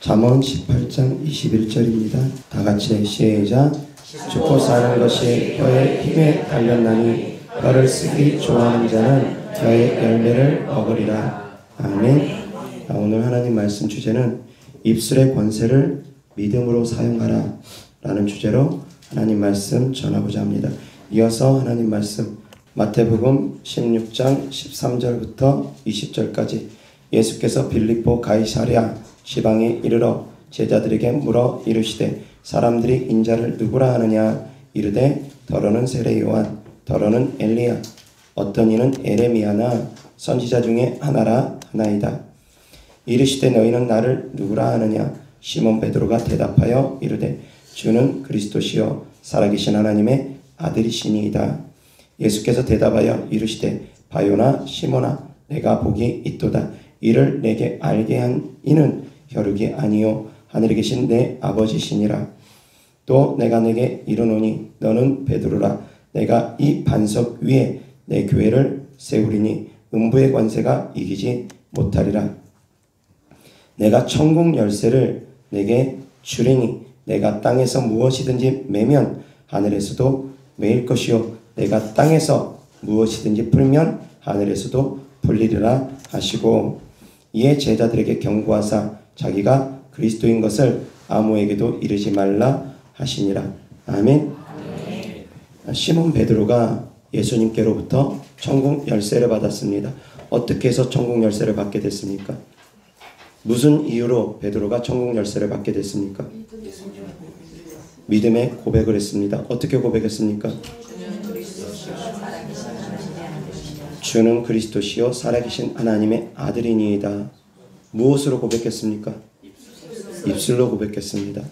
잠언 18장 21절입니다. 다 같이 시작. 죽고 사는 것이 혀의 힘에 달렸나니 혀를 쓰기 좋아하는 자는 혀의 열매를 먹으리라. 아멘. 오늘 하나님 말씀 주제는 입술의 권세를 믿음으로 사용하라 라는 주제로 하나님 말씀 전하고자 합니다. 이어서 하나님 말씀 마태복음 16장 13절부터 20절까지 예수께서 빌립보 가이사랴 지방에 이르러 제자들에게 물어 이르시되 사람들이 인자를 누구라 하느냐. 이르되 더러는 세례 요한, 더러는 엘리야, 어떤 이는 에레미야나 선지자 중에 하나라 하나이다. 이르시되 너희는 나를 누구라 하느냐. 시몬 베드로가 대답하여 이르되 주는 그리스도시요 살아계신 하나님의 아들이시니이다. 예수께서 대답하여 이르시되 바요나 시몬아 내가 복이 있도다. 이를 내게 알게 한 이는 혈육이 아니요 하늘에 계신 내 아버지시니라. 또 내가 내게 이르노니 너는 베드로라. 내가 이 반석 위에 내 교회를 세우리니 음부의 권세가 이기지 못하리라. 내가 천국 열쇠를 내게 주리니 내가 땅에서 무엇이든지 매면 하늘에서도 매일 것이요 내가 땅에서 무엇이든지 풀면 하늘에서도 풀리리라 하시고, 이에 제자들에게 경고하사 자기가 그리스도인 것을 아무에게도 이르지 말라 하시니라. 아멘. 시몬 베드로가 예수님께로부터 천국 열쇠를 받았습니다. 어떻게 해서 천국 열쇠를 받게 됐습니까? 무슨 이유로 베드로가 천국 열쇠를 받게 됐습니까? 믿음의 고백을 했습니다. 어떻게 고백했습니까? 주는 그리스도시요 살아계신 하나님의 아들이니이다. 무엇으로 고백했습니까? 입술로 고백했습니다.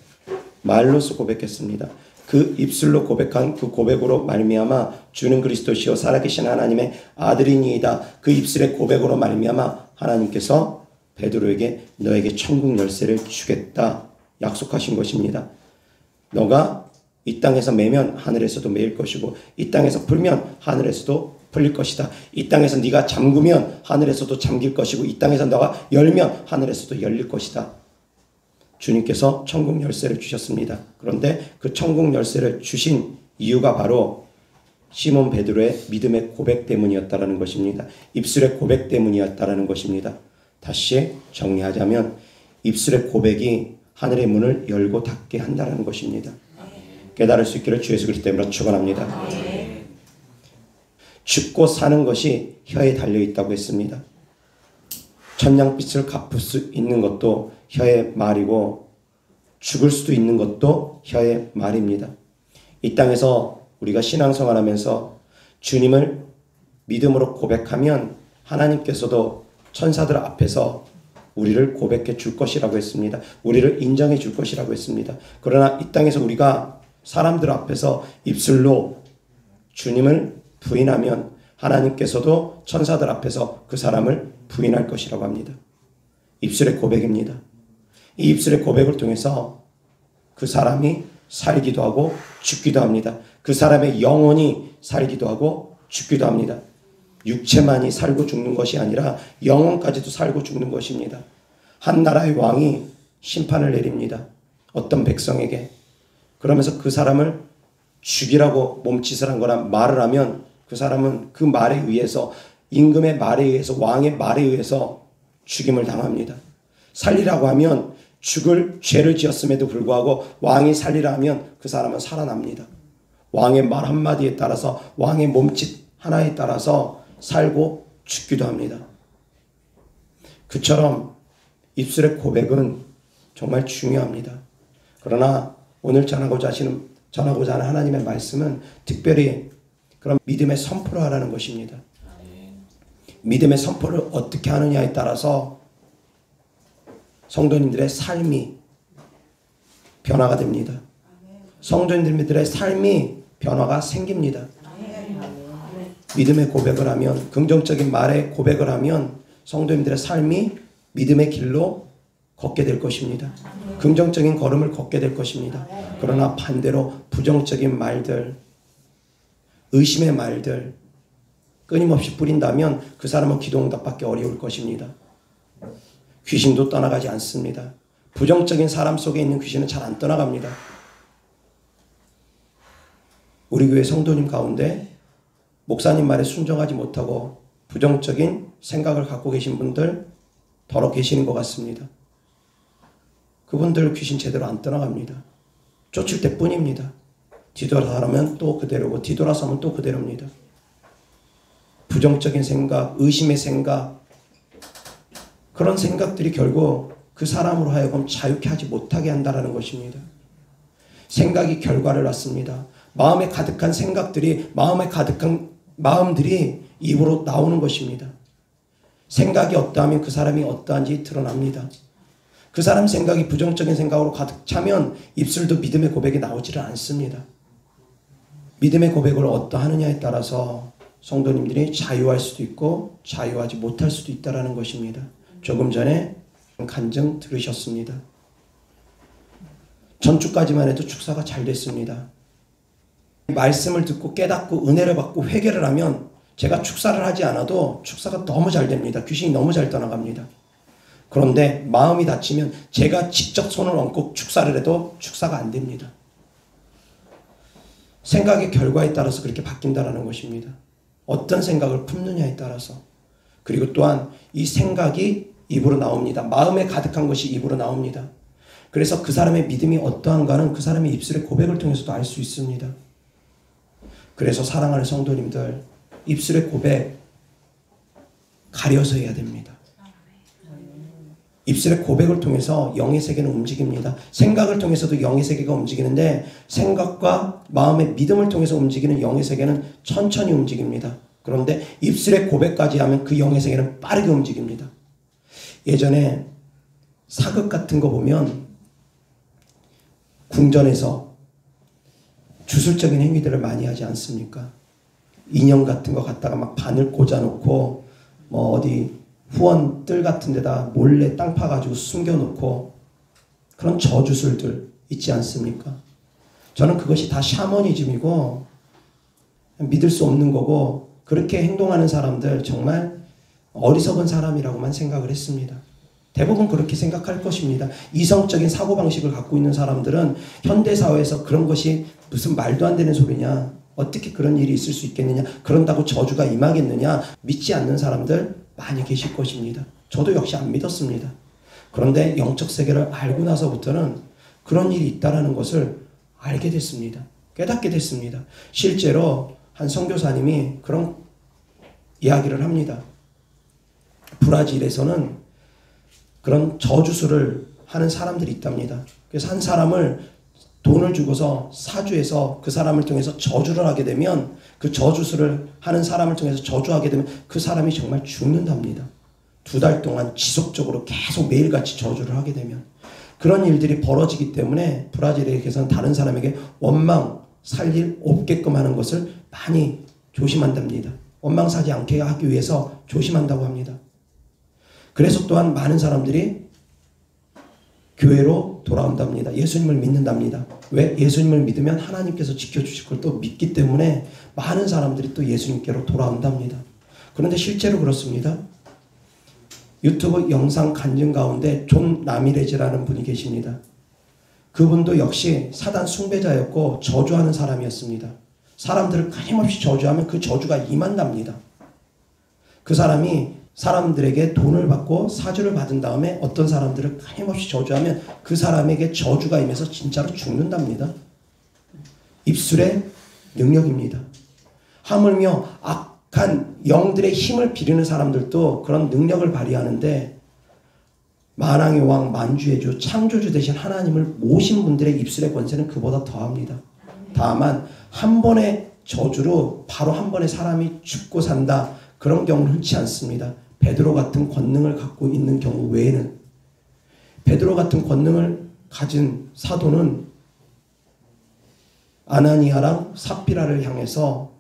말로서 고백했습니다. 그 입술로 고백한 그 고백으로 말미암아 주는 그리스도시요 살아계신 하나님의 아들이니이다. 그 입술의 고백으로 말미암아 하나님께서 베드로에게 너에게 천국 열쇠를 주겠다 약속하신 것입니다. 너가 이 땅에서 매면 하늘에서도 매일 것이고 이 땅에서 풀면 하늘에서도 풀릴 것이다. 이 땅에서 네가 잠그면 하늘에서도 잠길 것이고 이 땅에서 너가 열면 하늘에서도 열릴 것이다. 주님께서 천국 열쇠를 주셨습니다. 그런데 그 천국 열쇠를 주신 이유가 바로 시몬 베드로의 믿음의 고백 때문이었다라는 것입니다. 입술의 고백 때문이었다라는 것입니다. 다시 정리하자면 입술의 고백이 하늘의 문을 열고 닫게 한다는 것입니다. 깨달을 수 있기를 주 예수 그리스도 이름으로 축원합니다. 죽고 사는 것이 혀에 달려있다고 했습니다. 천냥빚을 갚을 수 있는 것도 혀의 말이고 죽을 수도 있는 것도 혀의 말입니다. 이 땅에서 우리가 신앙생활하면서 주님을 믿음으로 고백하면 하나님께서도 천사들 앞에서 우리를 고백해 줄 것이라고 했습니다. 우리를 인정해 줄 것이라고 했습니다. 그러나 이 땅에서 우리가 사람들 앞에서 입술로 주님을 부인하면 하나님께서도 천사들 앞에서 그 사람을 부인할 것이라고 합니다. 입술의 고백입니다. 이 입술의 고백을 통해서 그 사람이 살기도 하고 죽기도 합니다. 그 사람의 영혼이 살기도 하고 죽기도 합니다. 육체만이 살고 죽는 것이 아니라 영혼까지도 살고 죽는 것입니다. 한 나라의 왕이 심판을 내립니다. 어떤 백성에게. 그러면서 그 사람을 죽이라고 몸짓을 한 거나 말을 하면 그 사람은 그 말에 의해서 임금의 말에 의해서 왕의 말에 의해서 죽임을 당합니다. 살리라고 하면 죽을 죄를 지었음에도 불구하고 왕이 살리라 하면 그 사람은 살아납니다. 왕의 말 한마디에 따라서 왕의 몸짓 하나에 따라서 살고 죽기도 합니다. 그처럼 입술의 고백은 정말 중요합니다. 그러나 오늘 전하고자 하는 하나님의 말씀은 특별히 그런 믿음의 선포를 하라는 것입니다. 믿음의 선포를 어떻게 하느냐에 따라서 성도님들의 삶이 변화가 됩니다. 성도님들의 삶이 변화가 생깁니다. 믿음의 고백을 하면, 긍정적인 말의 고백을 하면 성도님들의 삶이 믿음의 길로 걷게 될 것입니다. 긍정적인 걸음을 걷게 될 것입니다. 그러나 반대로 부정적인 말들, 의심의 말들 끊임없이 뿌린다면 그 사람은 기도응답받기 어려울 것입니다. 귀신도 떠나가지 않습니다. 부정적인 사람 속에 있는 귀신은 잘 안 떠나갑니다. 우리 교회 성도님 가운데 목사님 말에 순종하지 못하고 부정적인 생각을 갖고 계신 분들 더러 계시는 것 같습니다. 그분들 귀신 제대로 안 떠나갑니다. 쫓을 때뿐입니다. 뒤돌아서면 또 그대로고 뒤돌아서면 또 그대로입니다. 부정적인 생각, 의심의 생각, 그런 생각들이 결국 그 사람으로 하여금 자유케 하지 못하게 한다는 것입니다. 생각이 결과를 낳습니다. 마음에 가득한 생각들이, 마음에 가득한 마음들이 입으로 나오는 것입니다. 생각이 어떠하면 그 사람이 어떠한지 드러납니다. 그 사람 생각이 부정적인 생각으로 가득 차면 입술도 믿음의 고백이 나오지를 않습니다. 믿음의 고백을 어떠하느냐에 따라서 성도님들이 자유할 수도 있고 자유하지 못할 수도 있다는 것입니다. 조금 전에 간증 들으셨습니다. 전주까지만 해도 축사가 잘 됐습니다. 말씀을 듣고 깨닫고 은혜를 받고 회개를 하면 제가 축사를 하지 않아도 축사가 너무 잘 됩니다. 귀신이 너무 잘 떠나갑니다. 그런데 마음이 다치면 제가 직접 손을 얹고 축사를 해도 축사가 안 됩니다. 생각의 결과에 따라서 그렇게 바뀐다는 것입니다. 어떤 생각을 품느냐에 따라서. 그리고 또한 이 생각이 입으로 나옵니다. 마음에 가득한 것이 입으로 나옵니다. 그래서 그 사람의 믿음이 어떠한가는 그 사람의 입술의 고백을 통해서도 알 수 있습니다. 그래서 사랑하는 성도님들, 입술의 고백 가려서 해야 됩니다. 입술의 고백을 통해서 영의 세계는 움직입니다. 생각을 통해서도 영의 세계가 움직이는데 생각과 마음의 믿음을 통해서 움직이는 영의 세계는 천천히 움직입니다. 그런데 입술의 고백까지 하면 그 영의 세계는 빠르게 움직입니다. 예전에 사극 같은 거 보면 궁전에서 주술적인 행위들을 많이 하지 않습니까? 인형 같은 거 갖다가 막 바늘 꽂아놓고 뭐 어디 후원 뜰 같은 데다 몰래 땅 파가지고 숨겨놓고 그런 저주술들 있지 않습니까? 저는 그것이 다 샤머니즘이고 믿을 수 없는 거고 그렇게 행동하는 사람들 정말 어리석은 사람이라고만 생각을 했습니다. 대부분 그렇게 생각할 것입니다. 이성적인 사고방식을 갖고 있는 사람들은 현대사회에서 그런 것이 무슨 말도 안 되는 소리냐, 어떻게 그런 일이 있을 수 있겠느냐, 그런다고 저주가 임하겠느냐 믿지 않는 사람들 많이 계실 것입니다. 저도 역시 안 믿었습니다. 그런데 영적 세계를 알고 나서부터는 그런 일이 있다는 것을 알게 됐습니다. 깨닫게 됐습니다. 실제로 한 선교사님이 그런 이야기를 합니다. 브라질에서는 그런 저주술을 하는 사람들이 있답니다. 그래서 한 사람을 돈을 주고서 사주해서 그 사람을 통해서 저주를 하게 되면 그 저주술을 하는 사람을 통해서 저주하게 되면 그 사람이 정말 죽는답니다. 2달 동안 지속적으로 계속 매일같이 저주를 하게 되면 그런 일들이 벌어지기 때문에 브라질에서는 다른 사람에게 원망 살 일 없게끔 하는 것을 많이 조심한답니다. 원망 사지 않게 하기 위해서 조심한다고 합니다. 그래서 또한 많은 사람들이 교회로 돌아온답니다. 예수님을 믿는답니다. 왜? 예수님을 믿으면 하나님께서 지켜주실 걸 또 믿기 때문에 많은 사람들이 또 예수님께로 돌아온답니다. 그런데 실제로 그렇습니다. 유튜브 영상 간증 가운데 존 라미레즈라는 분이 계십니다. 그분도 역시 사단 숭배자였고 저주하는 사람이었습니다. 사람들을 끊임없이 저주하면 그 저주가 임한답니다. 그 사람이 사람들에게 돈을 받고 사주를 받은 다음에 어떤 사람들을 끊임없이 저주하면 그 사람에게 저주가 임해서 진짜로 죽는답니다. 입술의 능력입니다. 하물며 악한 영들의 힘을 비리는 사람들도 그런 능력을 발휘하는데 만왕의 왕 만주의 주 창조주 되신 하나님을 모신 분들의 입술의 권세는 그보다 더합니다. 다만 한 번의 저주로 바로 한 번에 사람이 죽고 산다. 그런 경우는 흔치 않습니다. 베드로 같은 권능을 갖고 있는 경우 외에는 베드로 같은 권능을 가진 사도는 아나니아랑 삽비라를 향해서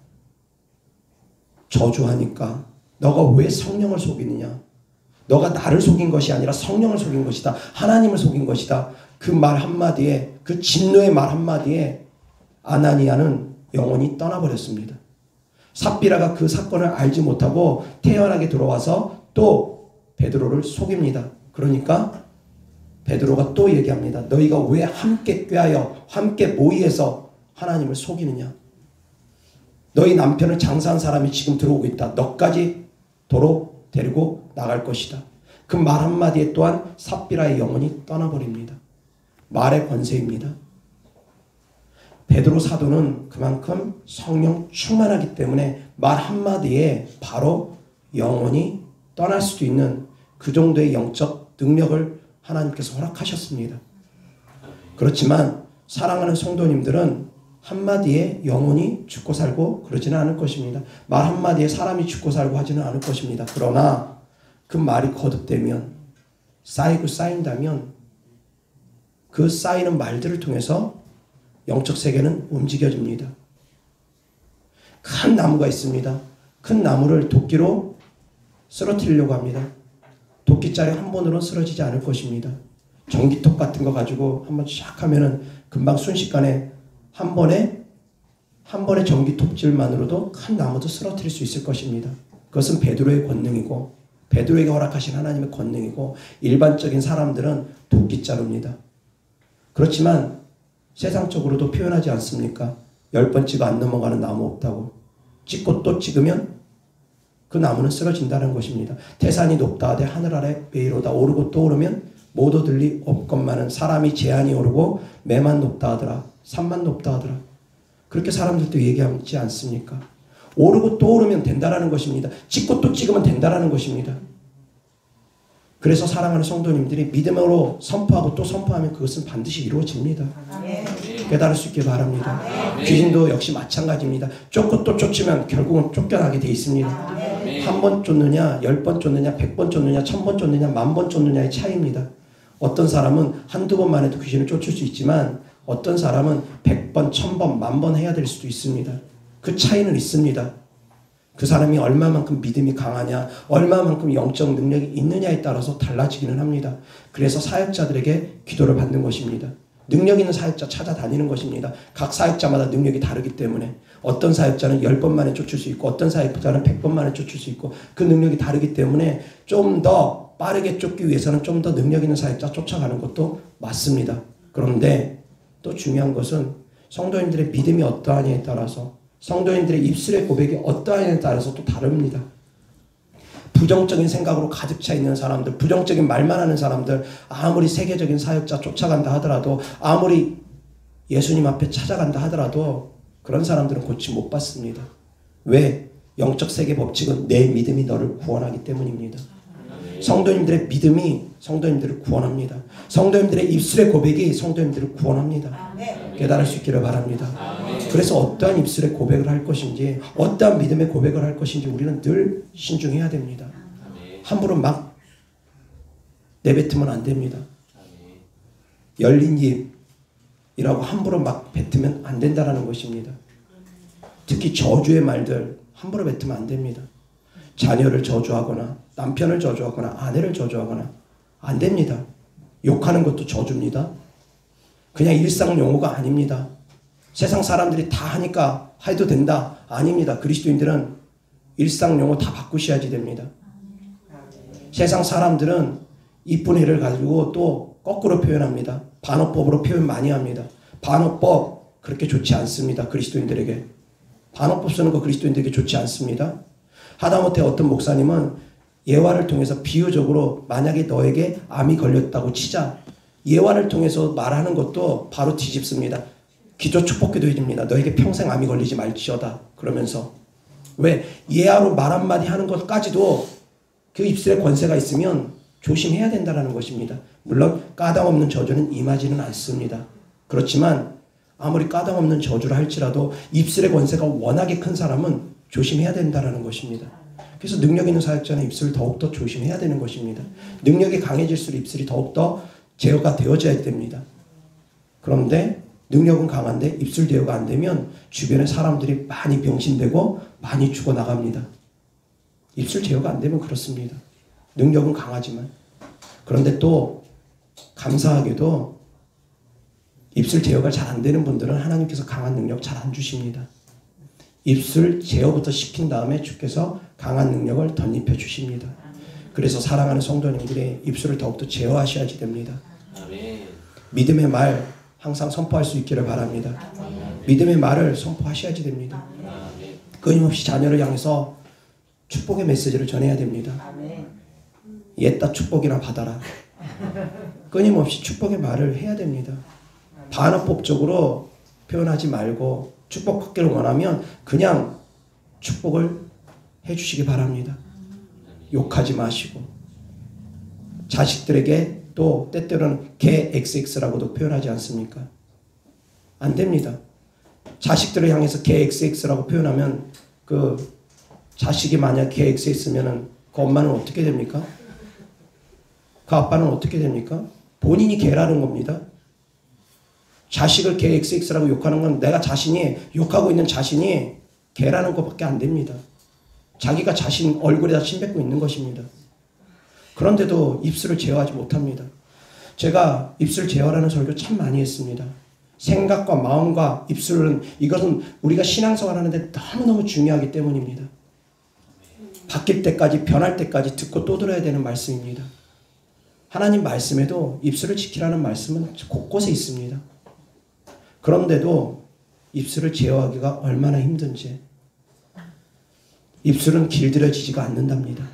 저주하니까 너가 왜 성령을 속이느냐? 너가 나를 속인 것이 아니라 성령을 속인 것이다. 하나님을 속인 것이다. 그 말 한마디에 그 진노의 말 한마디에 아나니아는 영원히 떠나버렸습니다. 삽비라가 그 사건을 알지 못하고 태연하게 들어와서 또 베드로를 속입니다. 그러니까 베드로가 또 얘기합니다. 너희가 왜 함께 꾀하여 함께 모의해서 하나님을 속이느냐. 너희 남편을 장사한 사람이 지금 들어오고 있다. 너까지 도로 데리고 나갈 것이다. 그 말 한마디에 또한 삽비라의 영혼이 떠나버립니다. 말의 권세입니다. 베드로 사도는 그만큼 성령 충만하기 때문에 말 한마디에 바로 영혼이 떠날 수도 있는 그 정도의 영적 능력을 하나님께서 허락하셨습니다. 그렇지만 사랑하는 성도님들은 한마디에 영혼이 죽고 살고 그러지는 않을 것입니다. 말 한마디에 사람이 죽고 살고 하지는 않을 것입니다. 그러나 그 말이 거듭되면 쌓이고 쌓인다면 그 쌓이는 말들을 통해서 영적 세계는 움직여집니다. 큰 나무가 있습니다. 큰 나무를 도끼로 쓰러뜨리려고 합니다. 도끼자리 한 번으로는 쓰러지지 않을 것입니다. 전기톱 같은 거 가지고 한번 샥 하면은 금방 순식간에 한 번에 전기톱질만으로도 큰 나무도 쓰러뜨릴 수 있을 것입니다. 그것은 베드로의 권능이고 베드로에게 허락하신 하나님의 권능이고 일반적인 사람들은 도끼자루입니다. 그렇지만 세상적으로도 표현하지 않습니까? 10번 찍어 안 넘어가는 나무 없다고. 찍고 또 찍으면 그 나무는 쓰러진다는 것입니다. 태산이 높다 하되 하늘 아래 매이로다. 오르고 또 오르면 못 얻을리 없건만은 사람이 제한이 오르고 매만 높다 하더라. 산만 높다 하더라. 그렇게 사람들도 얘기하지 않습니까? 오르고 또 오르면 된다라는 것입니다. 찍고 또 찍으면 된다라는 것입니다. 그래서 사랑하는 성도님들이 믿음으로 선포하고 또 선포하면 그것은 반드시 이루어집니다. 깨달을 수 있길 바랍니다. 귀신도 역시 마찬가지입니다. 쫓고 또 쫓으면 결국은 쫓겨나게 돼 있습니다. 한 번 쫓느냐, 10번 쫓느냐, 100번 쫓느냐, 1000번 쫓느냐, 10,000번 쫓느냐의 차이입니다. 어떤 사람은 한두 번만 해도 귀신을 쫓을 수 있지만 어떤 사람은 100번, 1000번, 10,000번 해야 될 수도 있습니다. 그 차이는 있습니다. 그 사람이 얼마만큼 믿음이 강하냐, 얼마만큼 영적 능력이 있느냐에 따라서 달라지기는 합니다. 그래서 사역자들에게 기도를 받는 것입니다. 능력 있는 사역자 찾아다니는 것입니다. 각 사역자마다 능력이 다르기 때문에 어떤 사역자는 10번 만에 쫓을 수 있고 어떤 사역자는 100번 만에 쫓을 수 있고 그 능력이 다르기 때문에 좀 더 빠르게 쫓기 위해서는 좀 더 능력 있는 사역자 쫓아가는 것도 맞습니다. 그런데 또 중요한 것은 성도님들의 믿음이 어떠하냐에 따라서 성도님들의 입술의 고백이 어떠하냐에 따라서 또 다릅니다. 부정적인 생각으로 가득 차 있는 사람들, 부정적인 말만 하는 사람들, 아무리 세계적인 사역자 쫓아간다 하더라도, 아무리 예수님 앞에 찾아간다 하더라도 그런 사람들은 고침 못 받습니다. 왜? 영적 세계 법칙은 내 믿음이 너를 구원하기 때문입니다. 성도님들의 믿음이 성도님들을 구원합니다. 성도님들의 입술의 고백이 성도님들을 구원합니다. 깨달을 수 있기를 바랍니다. 그래서 어떠한 입술의 고백을 할 것인지, 어떠한 믿음의 고백을 할 것인지 우리는 늘 신중해야 됩니다. 함부로 막 내뱉으면 안 됩니다. 열린 입이라고 함부로 막 뱉으면 안 된다는 것입니다. 특히 저주의 말들 함부로 뱉으면 안 됩니다. 자녀를 저주하거나 남편을 저주하거나 아내를 저주하거나 안 됩니다. 욕하는 것도 저주입니다. 그냥 일상 용어가 아닙니다. 세상 사람들이 다 하니까 해도 된다. 아닙니다. 그리스도인들은 일상 용어 다 바꾸셔야지 됩니다. 세상 사람들은 이쁜 애를 가지고 또 거꾸로 표현합니다. 반어법으로 표현 많이 합니다. 반어법 그렇게 좋지 않습니다. 그리스도인들에게. 반어법 쓰는 거 그리스도인들에게 좋지 않습니다. 하다못해 어떤 목사님은 예화를 통해서 비유적으로 만약에 너에게 암이 걸렸다고 치자. 예화를 통해서 말하는 것도 바로 뒤집습니다. 기도 축복기도 해줍니다. 너에게 평생 암이 걸리지 말지어다. 그러면서 왜? 예화로 말 한마디 하는 것까지도 그 입술에 권세가 있으면 조심해야 된다는 것입니다. 물론 까닭 없는 저주는 임하지는 않습니다. 그렇지만 아무리 까닭 없는 저주를 할지라도 입술의 권세가 워낙에 큰 사람은 조심해야 된다는 것입니다. 그래서 능력 있는 사역자는 입술을 더욱더 조심해야 되는 것입니다. 능력이 강해질수록 입술이 더욱더 제어가 되어져야 됩니다. 그런데 능력은 강한데 입술 제어가 안 되면 주변의 사람들이 많이 병신되고 많이 죽어나갑니다. 입술 제어가 안 되면 그렇습니다. 능력은 강하지만. 그런데 또 감사하게도 입술 제어가 잘 안 되는 분들은 하나님께서 강한 능력 잘 안 주십니다. 입술 제어부터 시킨 다음에 주께서 강한 능력을 덧입혀 주십니다. 그래서 사랑하는 성도님들이 입술을 더욱더 제어하셔야지 됩니다. 믿음의 말 항상 선포할 수 있기를 바랍니다. 믿음의 말을 선포하셔야지 됩니다. 끊임없이 자녀를 향해서 축복의 메시지를 전해야 됩니다. 옛다 축복이나 받아라. 끊임없이 축복의 말을 해야 됩니다. 반어법적으로 표현하지 말고 축복받기를 원하면 그냥 축복을 해주시기 바랍니다. 욕하지 마시고 자식들에게 또 때때로는 개 XX라고도 표현하지 않습니까? 안 됩니다. 자식들을 향해서 개 XX라고 표현하면 그 자식이 만약 개 XX면은 그 엄마는 어떻게 됩니까? 그 아빠는 어떻게 됩니까? 본인이 개라는 겁니다. 자식을 개 XX라고 욕하는 건 내가 자신이 욕하고 있는 자신이 개라는 것밖에 안 됩니다. 자기가 자신 얼굴에다 침 뱉고 있는 것입니다. 그런데도 입술을 제어하지 못합니다. 제가 입술 제어라는 설교 참 많이 했습니다. 생각과 마음과 입술은 이것은 우리가 신앙생활 하는데 너무너무 중요하기 때문입니다. 바뀔 때까지 변할 때까지 듣고 또 들어야 되는 말씀입니다. 하나님 말씀에도 입술을 지키라는 말씀은 곳곳에 있습니다. 그런데도 입술을 제어하기가 얼마나 힘든지 입술은 길들여지지가 않는답니다.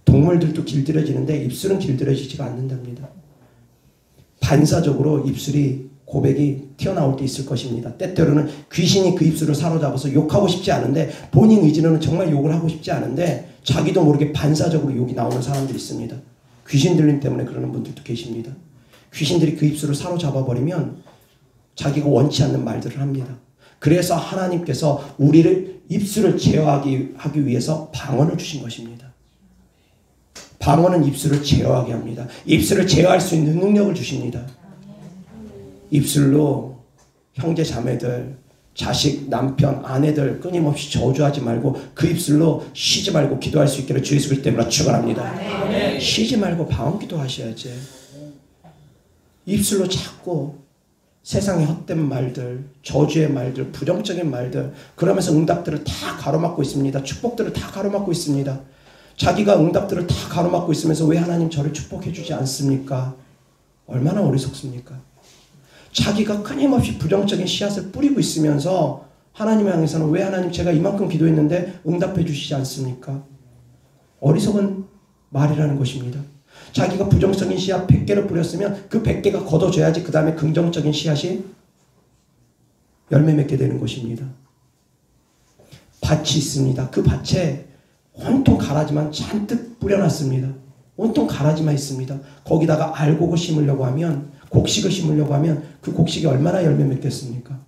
동물들도 길들여지는데 입술은 길들여지지가 않는답니다. 반사적으로 입술이 고백이 튀어나올 때 있을 것입니다. 때때로는 귀신이 그 입술을 사로잡아서 욕하고 싶지 않은데 본인 의지로는 정말 욕을 하고 싶지 않은데 자기도 모르게 반사적으로 욕이 나오는 사람들이 있습니다. 귀신 들림 때문에 그러는 분들도 계십니다. 귀신들이 그 입술을 사로잡아버리면 자기가 원치 않는 말들을 합니다. 그래서 하나님께서 우리를 입술을 제어하기 위해서 방언을 주신 것입니다. 방언은 입술을 제어하게 합니다. 입술을 제어할 수 있는 능력을 주십니다. 입술로 형제 자매들, 자식, 남편, 아내들 끊임없이 저주하지 말고 그 입술로 쉬지 말고 기도할 수 있기를 주 예수 그리스도 때문에 축원합니다. 쉬지 말고 방언 기도하셔야지. 입술로 자꾸 세상의 헛된 말들, 저주의 말들, 부정적인 말들 그러면서 응답들을 다 가로막고 있습니다. 축복들을 다 가로막고 있습니다. 자기가 응답들을 다 가로막고 있으면서 왜 하나님 저를 축복해 주지 않습니까? 얼마나 어리석습니까? 자기가 끊임없이 부정적인 씨앗을 뿌리고 있으면서 하나님 향해서는 왜 하나님 제가 이만큼 기도했는데 응답해 주시지 않습니까? 어리석은 말이라는 것입니다. 자기가 부정적인 씨앗 100개를 뿌렸으면 그 100개가 걷어져야지 그 다음에 긍정적인 씨앗이 열매 맺게 되는 것입니다. 밭이 있습니다. 그 밭에 온통 가라지만 잔뜩 뿌려놨습니다. 온통 가라지만 있습니다. 거기다가 알곡을 심으려고 하면 곡식을 심으려고 하면 그 곡식이 얼마나 열매 맺겠습니까?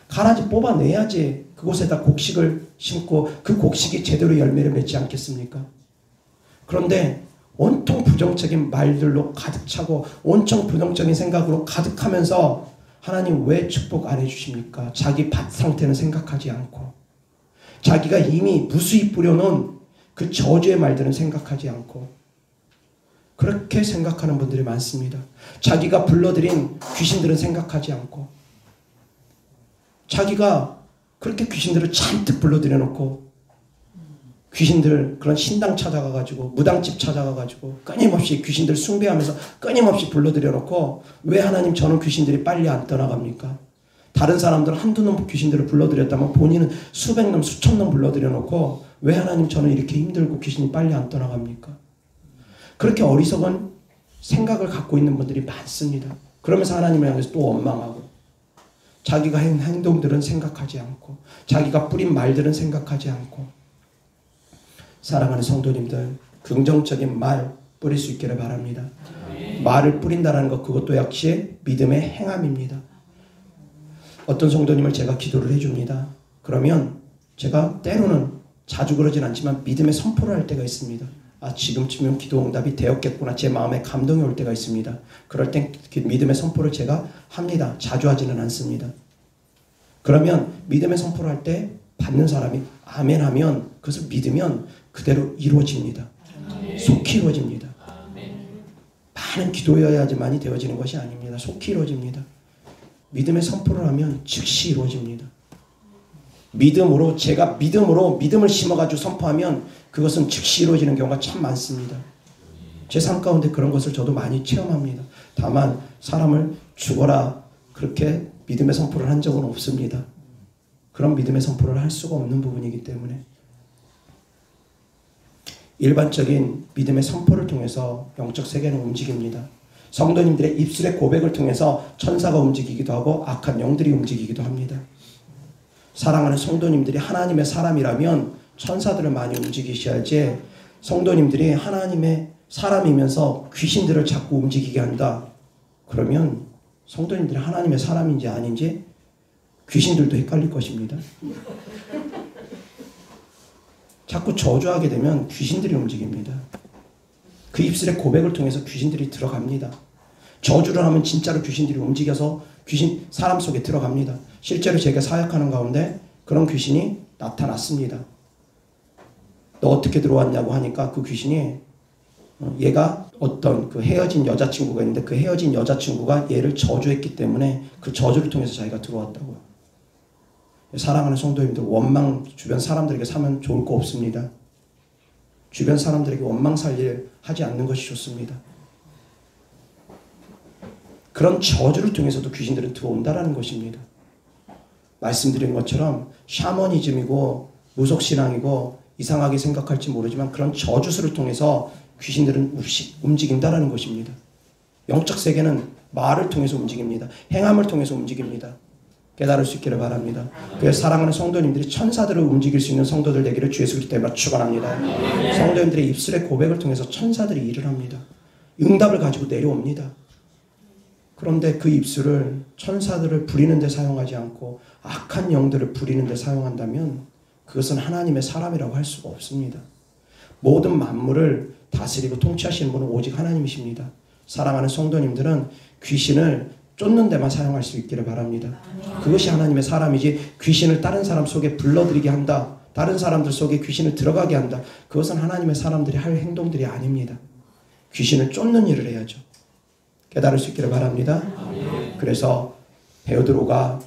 가라지 뽑아내야지 그곳에다 곡식을 심고 그 곡식이 제대로 열매를 맺지 않겠습니까? 그런데 온통 부정적인 말들로 가득 차고 온통 부정적인 생각으로 가득하면서 하나님 왜 축복 안 해주십니까? 자기 밭 상태는 생각하지 않고 자기가 이미 무수히 뿌려놓은 그 저주의 말들은 생각하지 않고 그렇게 생각하는 분들이 많습니다. 자기가 불러들인 귀신들은 생각하지 않고 자기가 그렇게 귀신들을 잔뜩 불러들여놓고 귀신들 그런 신당 찾아가가지고 무당집 찾아가가지고 끊임없이 귀신들 숭배하면서 끊임없이 불러들여놓고 왜 하나님 저는 귀신들이 빨리 안 떠나갑니까? 다른 사람들은 한두 놈 귀신들을 불러들였다면 본인은 수백 놈 수천 놈 불러들여놓고 왜 하나님 저는 이렇게 힘들고 귀신이 빨리 안 떠나갑니까? 그렇게 어리석은 생각을 갖고 있는 분들이 많습니다. 그러면서 하나님을 향해서 또 원망하고 자기가 한 행동들은 생각하지 않고 자기가 뿌린 말들은 생각하지 않고 사랑하는 성도님들 긍정적인 말 뿌릴 수 있기를 바랍니다. 말을 뿌린다는 것 그것도 역시 믿음의 행함입니다. 어떤 성도님을 제가 기도를 해줍니다. 그러면 제가 때로는 자주 그러진 않지만 믿음의 선포를 할 때가 있습니다. 아 지금쯤이면 기도 응답이 되었겠구나 제 마음에 감동이 올 때가 있습니다. 그럴 땐 믿음의 선포를 제가 합니다. 자주 하지는 않습니다. 그러면 믿음의 선포를 할 때 받는 사람이 아멘 하면 그것을 믿으면 그대로 이루어집니다. 속히 이루어집니다. 많은 기도여야지만이 되어지는 것이 아닙니다. 속히 이루어집니다. 믿음의 선포를 하면 즉시 이루어집니다. 믿음으로 제가 믿음을 심어가지고 선포하면 그것은 즉시 이루어지는 경우가 참 많습니다. 제 삶 가운데 그런 것을 저도 많이 체험합니다. 다만 사람을 죽어라 그렇게 믿음의 선포를 한 적은 없습니다. 그런 믿음의 선포를 할 수가 없는 부분이기 때문에 일반적인 믿음의 선포를 통해서 영적 세계는 움직입니다. 성도님들의 입술의 고백을 통해서 천사가 움직이기도 하고 악한 영들이 움직이기도 합니다. 사랑하는 성도님들이 하나님의 사람이라면 천사들을 많이 움직이셔야지 성도님들이 하나님의 사람이면서 귀신들을 자꾸 움직이게 한다. 그러면 성도님들이 하나님의 사람인지 아닌지 귀신들도 헷갈릴 것입니다. 자꾸 저주하게 되면 귀신들이 움직입니다. 그 입술의 고백을 통해서 귀신들이 들어갑니다. 저주를 하면 진짜로 귀신들이 움직여서 귀신 사람 속에 들어갑니다. 실제로 제가 사역하는 가운데 그런 귀신이 나타났습니다. 너 어떻게 들어왔냐고 하니까 그 귀신이 얘가 어떤 그 헤어진 여자친구가 있는데 그 헤어진 여자친구가 얘를 저주했기 때문에 그 저주를 통해서 자기가 들어왔다고요. 사랑하는 성도님들, 원망 주변 사람들에게 사면 좋을 거 없습니다. 주변 사람들에게 원망 살 일 하지 않는 것이 좋습니다. 그런 저주를 통해서도 귀신들은 들어온다라는 것입니다. 말씀드린 것처럼 샤머니즘이고 무속신앙이고 이상하게 생각할지 모르지만 그런 저주술을 통해서 귀신들은 움직인다라는 것입니다. 영적 세계는 말을 통해서 움직입니다. 행함을 통해서 움직입니다. 깨달을 수 있기를 바랍니다. 그래서 사랑하는 성도님들이 천사들을 움직일 수 있는 성도들 되기를 주 예수 그리스도 이름으로 축원합니다. 성도님들의 입술의 고백을 통해서 천사들이 일을 합니다. 응답을 가지고 내려옵니다. 그런데 그 입술을 천사들을 부리는 데 사용하지 않고 악한 영들을 부리는 데 사용한다면 그것은 하나님의 사람이라고 할 수가 없습니다. 모든 만물을 다스리고 통치하시는 분은 오직 하나님이십니다. 사랑하는 성도님들은 귀신을 쫓는 데만 사용할 수 있기를 바랍니다. 그것이 하나님의 사람이지 귀신을 다른 사람 속에 불러들이게 한다. 다른 사람들 속에 귀신을 들어가게 한다. 그것은 하나님의 사람들이 할 행동들이 아닙니다. 귀신을 쫓는 일을 해야죠. 깨달을 수 있기를 바랍니다. 그래서 베드로가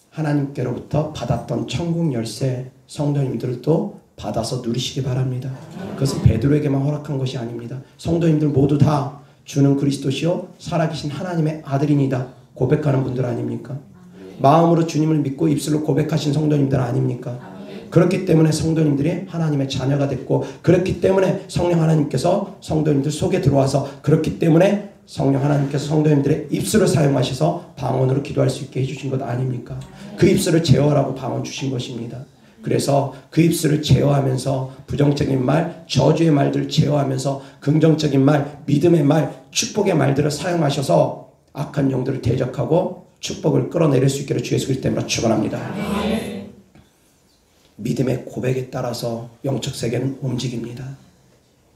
하나님께로부터 받았던 천국 열쇠 성도님들도 받아서 누리시기 바랍니다. 그것은 베드로에게만 허락한 것이 아닙니다. 성도님들 모두 다 주는 그리스도시요 살아계신 하나님의 아들이니다 고백하는 분들 아닙니까? 마음으로 주님을 믿고 입술로 고백하신 성도님들 아닙니까? 그렇기 때문에 성도님들이 하나님의 자녀가 됐고 그렇기 때문에 성령 하나님께서 성도님들 속에 들어와서 그렇기 때문에 성령 하나님께서 성도님들의 입술을 사용하셔서 방언으로 기도할 수 있게 해주신 것 아닙니까? 그 입술을 제어하라고 방언 주신 것입니다. 그래서 그 입술을 제어하면서 부정적인 말, 저주의 말들을 제어하면서 긍정적인 말, 믿음의 말, 축복의 말들을 사용하셔서 악한 영들을 대적하고 축복을 끌어내릴 수 있기를 주 예수 그리스도 이름으로 축원합니다. 믿음의 고백에 따라서 영적 세계는 움직입니다.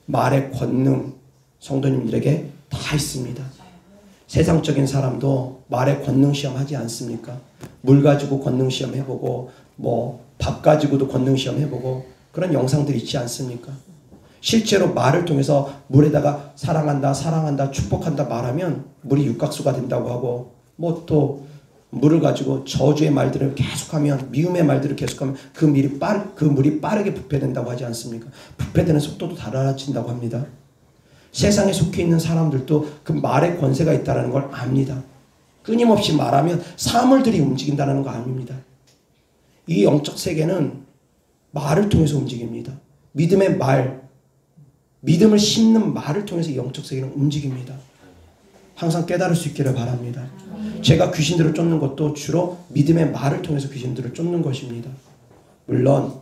말의 권능 성도님들에게 다 있습니다. 세상적인 사람도 말의 권능 시험 하지 않습니까? 물 가지고 권능 시험 해보고 밥 가지고도 권능 시험 해보고 그런 영상들이 있지 않습니까? 실제로 말을 통해서 물에다가 사랑한다, 축복한다 말하면 물이 육각수가 된다고 하고 또 물을 가지고 저주의 말들을 계속하면 미움의 말들을 계속하면 그 물이 빠르게 부패된다고 하지 않습니까? 부패되는 속도도 달라진다고 합니다. 세상에 속해 있는 사람들도 그 말의 권세가 있다는 걸 압니다. 끊임없이 말하면 사물들이 움직인다는 거 아닙니다. 이 영적 세계는 말을 통해서 움직입니다. 믿음의 말, 믿음을 심는 말을 통해서 이 영적 세계는 움직입니다. 항상 깨달을 수 있기를 바랍니다. 제가 귀신들을 쫓는 것도 주로 믿음의 말을 통해서 귀신들을 쫓는 것입니다. 물론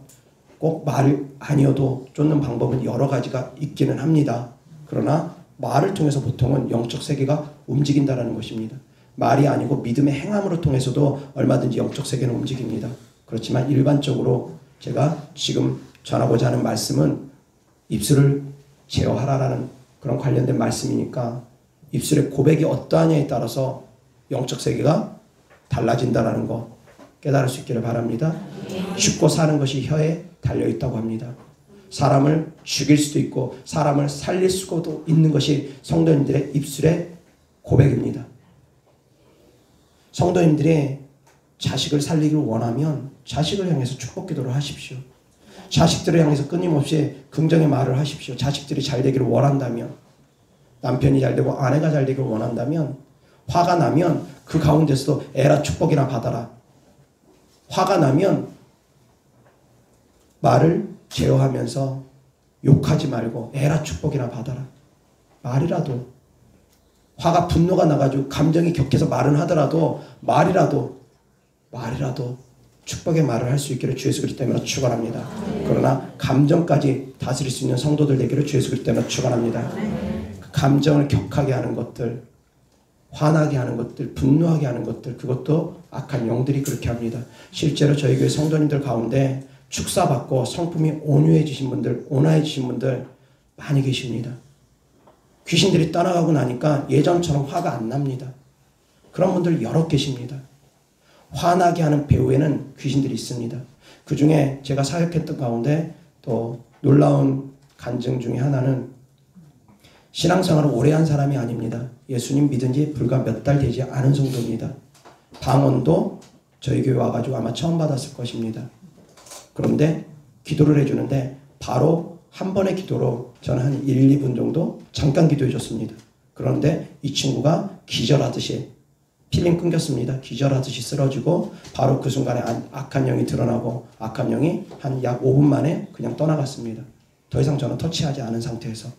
꼭 말이 아니어도 쫓는 방법은 여러 가지가 있기는 합니다. 그러나 말을 통해서 보통은 영적 세계가 움직인다는 것입니다. 말이 아니고 믿음의 행함으로 통해서도 얼마든지 영적 세계는 움직입니다. 그렇지만 일반적으로 제가 지금 전하고자 하는 말씀은 입술을 제어하라라는 그런 관련된 말씀이니까 입술의 고백이 어떠하냐에 따라서 영적 세계가 달라진다는 거 깨달을 수 있기를 바랍니다. 죽고 사는 것이 혀에 달려있다고 합니다. 사람을 죽일 수도 있고 사람을 살릴 수도 있는 것이 성도님들의 입술의 고백입니다. 성도님들이 자식을 살리기를 원하면 자식을 향해서 축복 기도를 하십시오. 자식들을 향해서 끊임없이 긍정의 말을 하십시오. 자식들이 잘 되기를 원한다면 남편이 잘 되고 아내가 잘 되기를 원한다면 화가 나면 그 가운데서도 에라 축복이나 받아라. 화가 나면 말을 제어하면서 욕하지 말고 에라 축복이나 받아라. 말이라도 화가 분노가 나가지고 감정이 격해서 말은 하더라도 말이라도 축복의 말을 할 수 있기를 주 예수 그리스도 때문에 축원합니다. 그러나 감정까지 다스릴 수 있는 성도들 되기를 주 예수 그리스도 때문에 축원합니다. 감정을 격하게 하는 것들, 화나게 하는 것들, 분노하게 하는 것들, 그것도 악한 영들이 그렇게 합니다. 실제로 저희 교회 성도님들 가운데 축사받고 성품이 온유해지신 분들, 온화해지신 분들 많이 계십니다. 귀신들이 떠나가고 나니까 예전처럼 화가 안 납니다. 그런 분들 여러 계십니다. 화나게 하는 배후에는 귀신들이 있습니다. 그 중에 제가 사역했던 가운데 또 놀라운 간증 중에 하나는 신앙생활을 오래 한 사람이 아닙니다. 예수님 믿은 지 불과 몇 달 되지 않은 성도입니다. 방언도 저희 교회 와가지고 아마 처음 받았을 것입니다. 그런데 기도를 해주는데 바로 한 번의 기도로 저는 한 1, 2분 정도 잠깐 기도해 줬습니다. 그런데 이 친구가 기절하듯이 필름 끊겼습니다. 기절하듯이 쓰러지고 바로 그 순간에 악한 영이 드러나고 악한 영이 한 약 5분 만에 그냥 떠나갔습니다. 더 이상 저는 터치하지 않은 상태에서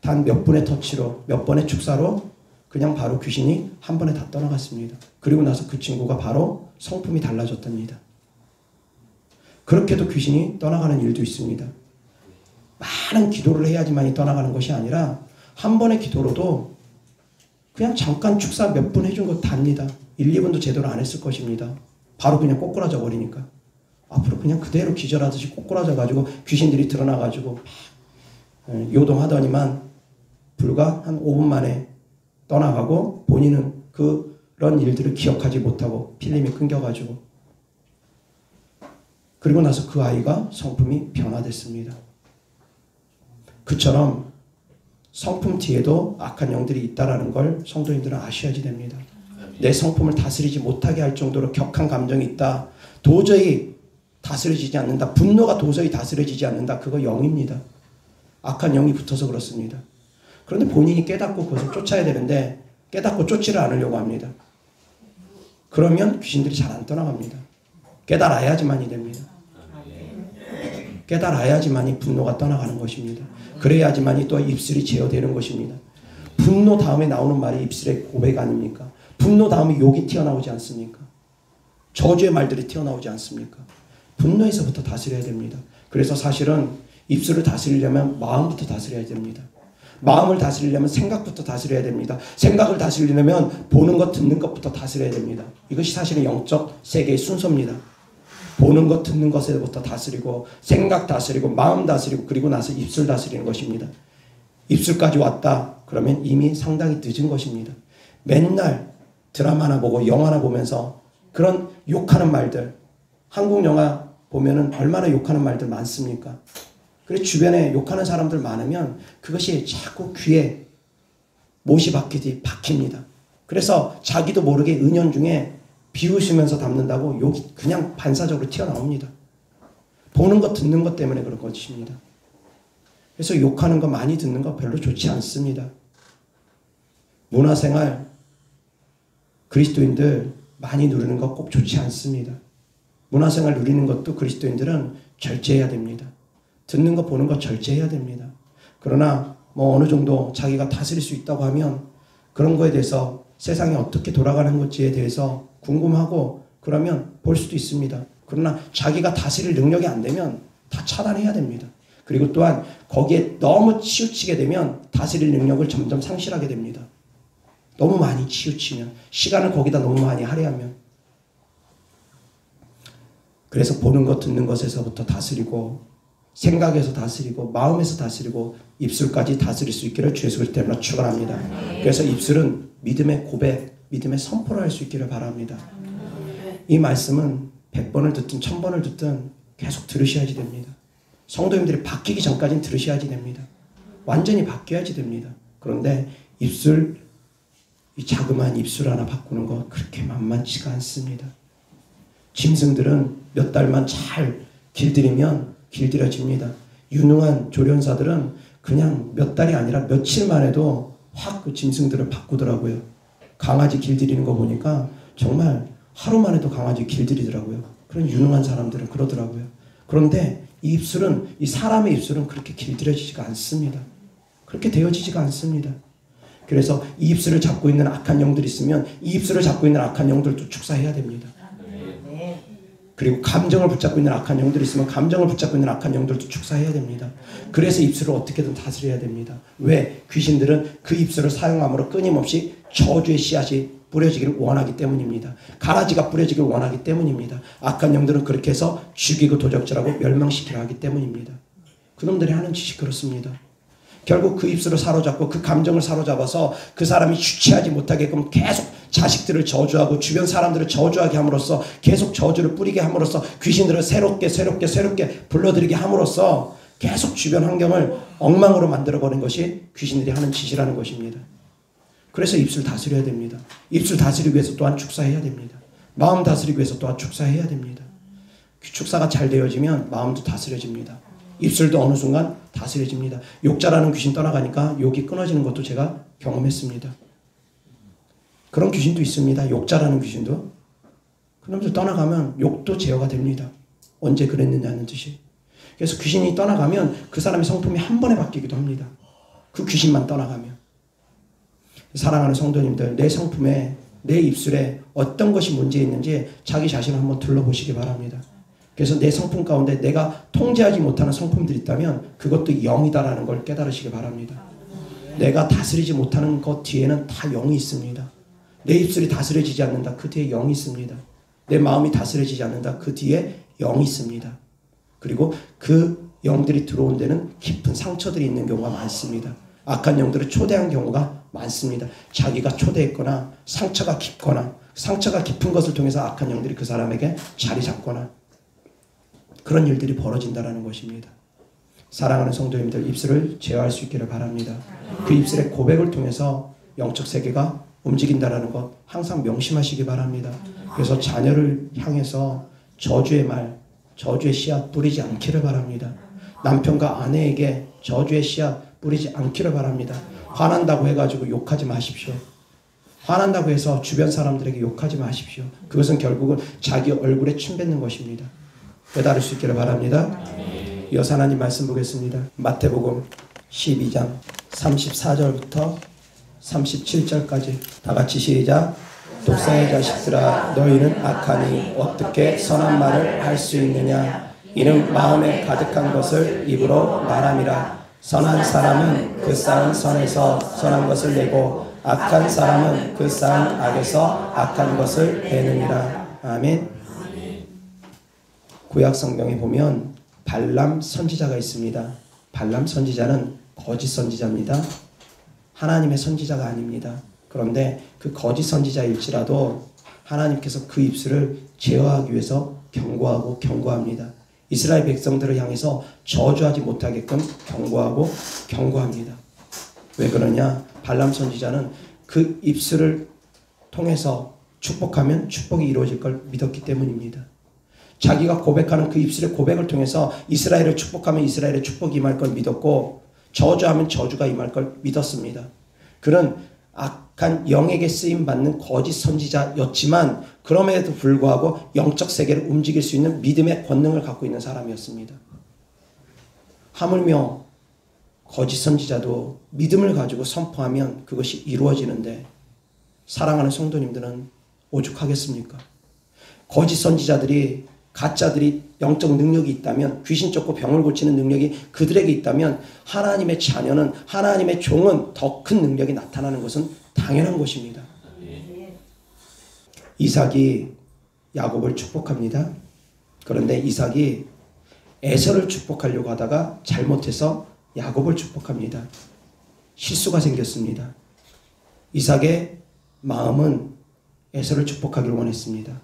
단 몇 분의 터치로 몇 번의 축사로 그냥 바로 귀신이 한 번에 다 떠나갔습니다. 그리고 나서 그 친구가 바로 성품이 달라졌답니다. 그렇게도 귀신이 떠나가는 일도 있습니다. 많은 기도를 해야지만이 떠나가는 것이 아니라 한 번의 기도로도 그냥 잠깐 축사 몇 분 해준 거 답니다. 1, 2분도 제대로 안 했을 것입니다. 바로 그냥 꼬꾸라져 버리니까. 앞으로 그냥 그대로 기절하듯이 꼬꾸라져 가지고 귀신들이 드러나가지고 요동하더니만 불과 한 5분 만에 떠나가고 본인은 그런 일들을 기억하지 못하고 필름이 끊겨가지고 그리고 나서 그 아이가 성품이 변화됐습니다. 그처럼 성품 뒤에도 악한 영들이 있다는 걸 성도님들은 아셔야지 됩니다. 내 성품을 다스리지 못하게 할 정도로 격한 감정이 있다. 도저히 다스려지지 않는다. 분노가 도저히 다스려지지 않는다. 그거 영입니다. 악한 영이 붙어서 그렇습니다. 그런데 본인이 깨닫고 그것을 쫓아야 되는데 깨닫고 쫓지를 않으려고 합니다. 그러면 귀신들이 잘 안 떠나갑니다. 깨달아야지만이 됩니다. 깨달아야지만이 분노가 떠나가는 것입니다. 그래야지만이 또 입술이 제어되는 것입니다. 분노 다음에 나오는 말이 입술의 고백 아닙니까? 분노 다음에 욕이 튀어나오지 않습니까? 저주의 말들이 튀어나오지 않습니까? 분노에서부터 다스려야 됩니다. 그래서 사실은 입술을 다스리려면 마음부터 다스려야 됩니다. 마음을 다스리려면 생각부터 다스려야 됩니다. 생각을 다스리려면 보는 것, 듣는 것부터 다스려야 됩니다. 이것이 사실은 영적 세계의 순서입니다. 보는 것, 듣는 것에부터 다스리고 생각 다스리고 마음 다스리고 그리고 나서 입술 다스리는 것입니다. 입술까지 왔다 그러면 이미 상당히 늦은 것입니다. 맨날 드라마나 보고 영화나 보면서 그런 욕하는 말들, 한국 영화 보면은 얼마나 욕하는 말들 많습니까? 그리고 주변에 욕하는 사람들 많으면 그것이 자꾸 귀에 못이 박힙니다. 그래서 자기도 모르게 은연중에 비웃으면서 담는다고 욕이 그냥 반사적으로 튀어나옵니다. 보는 것, 듣는 것 때문에 그런 것입니다. 그래서 욕하는 거 많이 듣는 거 별로 좋지 않습니다. 문화생활, 그리스도인들 많이 누리는 거 꼭 좋지 않습니다. 문화생활 누리는 것도 그리스도인들은 절제해야 됩니다. 듣는 거, 보는 거 절제해야 됩니다. 그러나 어느 정도 자기가 다스릴 수 있다고 하면 그런 거에 대해서 세상이 어떻게 돌아가는 건지에 대해서 궁금하고 그러면 볼 수도 있습니다. 그러나 자기가 다스릴 능력이 안 되면 다 차단해야 됩니다. 그리고 또한 거기에 너무 치우치게 되면 다스릴 능력을 점점 상실하게 됩니다. 너무 많이 치우치면, 시간을 거기다 너무 많이 할애하면. 그래서 보는 것, 듣는 것에서부터 다스리고 생각에서 다스리고 마음에서 다스리고 입술까지 다스릴 수 있기를 주 예수 그리스도 때문에 축원합니다. 그래서 입술은 믿음의 고백, 믿음의 선포를 할 수 있기를 바랍니다. 이 말씀은 100번을 듣든 1000번을 듣든 계속 들으셔야지 됩니다. 성도님들이 바뀌기 전까지는 들으셔야지 됩니다. 완전히 바뀌어야지 됩니다. 그런데 입술, 이 자그마한 입술 하나 바꾸는 거 그렇게 만만치가 않습니다. 짐승들은 몇 달만 잘 길들이면 길들여집니다. 유능한 조련사들은 그냥 몇 달이 아니라 며칠만 해도 확 그 짐승들을 바꾸더라고요. 강아지 길들이는 거 보니까 정말 하루 만에도 강아지 길들이더라고요. 그런 유능한 사람들은 그러더라고요. 그런데 이 입술은, 이 사람의 입술은 그렇게 길들여지지가 않습니다. 그렇게 되어지지가 않습니다. 그래서 이 입술을 잡고 있는 악한 영들이 있으면 이 입술을 잡고 있는 악한 영들도 축사해야 됩니다. 그리고 감정을 붙잡고 있는 악한 영들이 있으면 감정을 붙잡고 있는 악한 영들도 축사해야 됩니다. 그래서 입술을 어떻게든 다스려야 됩니다. 왜? 귀신들은 그 입술을 사용함으로 끊임없이 저주의 씨앗이 뿌려지기를 원하기 때문입니다. 가라지가 뿌려지기를 원하기 때문입니다. 악한 영들은 그렇게 해서 죽이고 도적질하고 멸망시키려 하기 때문입니다. 그놈들이 하는 짓이 그렇습니다. 결국 그 입술을 사로잡고 그 감정을 사로잡아서 그 사람이 주체하지 못하게끔 계속 자식들을 저주하고 주변 사람들을 저주하게 함으로써 계속 저주를 뿌리게 함으로써 귀신들을 새롭게 불러들이게 함으로써 계속 주변 환경을 엉망으로 만들어버린 것이 귀신들이 하는 짓이라는 것입니다. 그래서 입술 다스려야 됩니다. 입술 다스리기 위해서 또한 축사해야 됩니다. 마음 다스리기 위해서 또한 축사해야 됩니다. 축사가 잘 되어지면 마음도 다스려집니다. 입술도 어느 순간 다스려집니다. 욕자라는 귀신 떠나가니까 욕이 끊어지는 것도 제가 경험했습니다. 그런 귀신도 있습니다. 욕자라는 귀신도. 그놈들 떠나가면 욕도 제어가 됩니다. 언제 그랬느냐는 듯이. 그래서 귀신이 떠나가면 그 사람의 성품이 한 번에 바뀌기도 합니다. 그 귀신만 떠나가면. 사랑하는 성도님들, 내 성품에, 내 입술에 어떤 것이 문제 있는지 자기 자신을 한번 둘러보시기 바랍니다. 그래서 내 성품 가운데 내가 통제하지 못하는 성품들이 있다면 그것도 영이다라는 걸 깨달으시기 바랍니다. 내가 다스리지 못하는 것 뒤에는 다 영이 있습니다. 내 입술이 다스려지지 않는다. 그 뒤에 영이 있습니다. 내 마음이 다스려지지 않는다. 그 뒤에 영이 있습니다. 그리고 그 영들이 들어온 데는 깊은 상처들이 있는 경우가 많습니다. 악한 영들을 초대한 경우가 많습니다. 자기가 초대했거나 상처가 깊거나 상처가 깊은 것을 통해서 악한 영들이 그 사람에게 자리 잡거나 그런 일들이 벌어진다는 것입니다. 사랑하는 성도님들, 입술을 제어할 수 있기를 바랍니다. 그 입술의 고백을 통해서 영적 세계가 움직인다는 것 항상 명심하시기 바랍니다. 그래서 자녀를 향해서 저주의 말, 저주의 씨앗 뿌리지 않기를 바랍니다. 남편과 아내에게 저주의 씨앗 뿌리지 않기를 바랍니다. 화난다고 해가지고 욕하지 마십시오. 화난다고 해서 주변 사람들에게 욕하지 마십시오. 그것은 결국은 자기 얼굴에 침 뱉는 것입니다. 깨달을 수 있기를 바랍니다. 이어서 하나님 말씀 보겠습니다. 마태복음 12장 34절부터 37절까지 다 같이 시작. 독사의 자식들아, 너희는 악하니 어떻게 선한 말을 할 수 있느냐. 이는 마음에 가득한 것을 입으로 말함이라. 선한 사람은 그 쌓은 선에서 선한 것을 내고 악한 사람은 그 쌓은 악에서 악한 것을 내느니라. 아멘. 구약 성경에 보면 발람 선지자가 있습니다. 발람 선지자는 거짓 선지자입니다. 하나님의 선지자가 아닙니다. 그런데 그 거짓 선지자일지라도 하나님께서 그 입술을 제어하기 위해서 경고하고 경고합니다. 이스라엘 백성들을 향해서 저주하지 못하게끔 경고하고 경고합니다. 왜 그러냐? 발람 선지자는 그 입술을 통해서 축복하면 축복이 이루어질 걸 믿었기 때문입니다. 자기가 고백하는 그 입술의 고백을 통해서 이스라엘을 축복하면 이스라엘의 축복이 임할 걸 믿었고 저주하면 저주가 임할 걸 믿었습니다. 그는 악한 영에게 쓰임받는 거짓 선지자였지만 그럼에도 불구하고 영적 세계를 움직일 수 있는 믿음의 권능을 갖고 있는 사람이었습니다. 하물며 거짓 선지자도 믿음을 가지고 선포하면 그것이 이루어지는데 사랑하는 성도님들은 오죽하겠습니까? 거짓 선지자들이 가짜들이 영적 능력이 있다면 귀신 쫓고 병을 고치는 능력이 그들에게 있다면 하나님의 자녀는 하나님의 종은 더 큰 능력이 나타나는 것은 당연한 것입니다. 이삭이 야곱을 축복합니다. 그런데 이삭이 에서를 축복하려고 하다가 잘못해서 야곱을 축복합니다. 실수가 생겼습니다. 이삭의 마음은 에서를 축복하기를 원했습니다.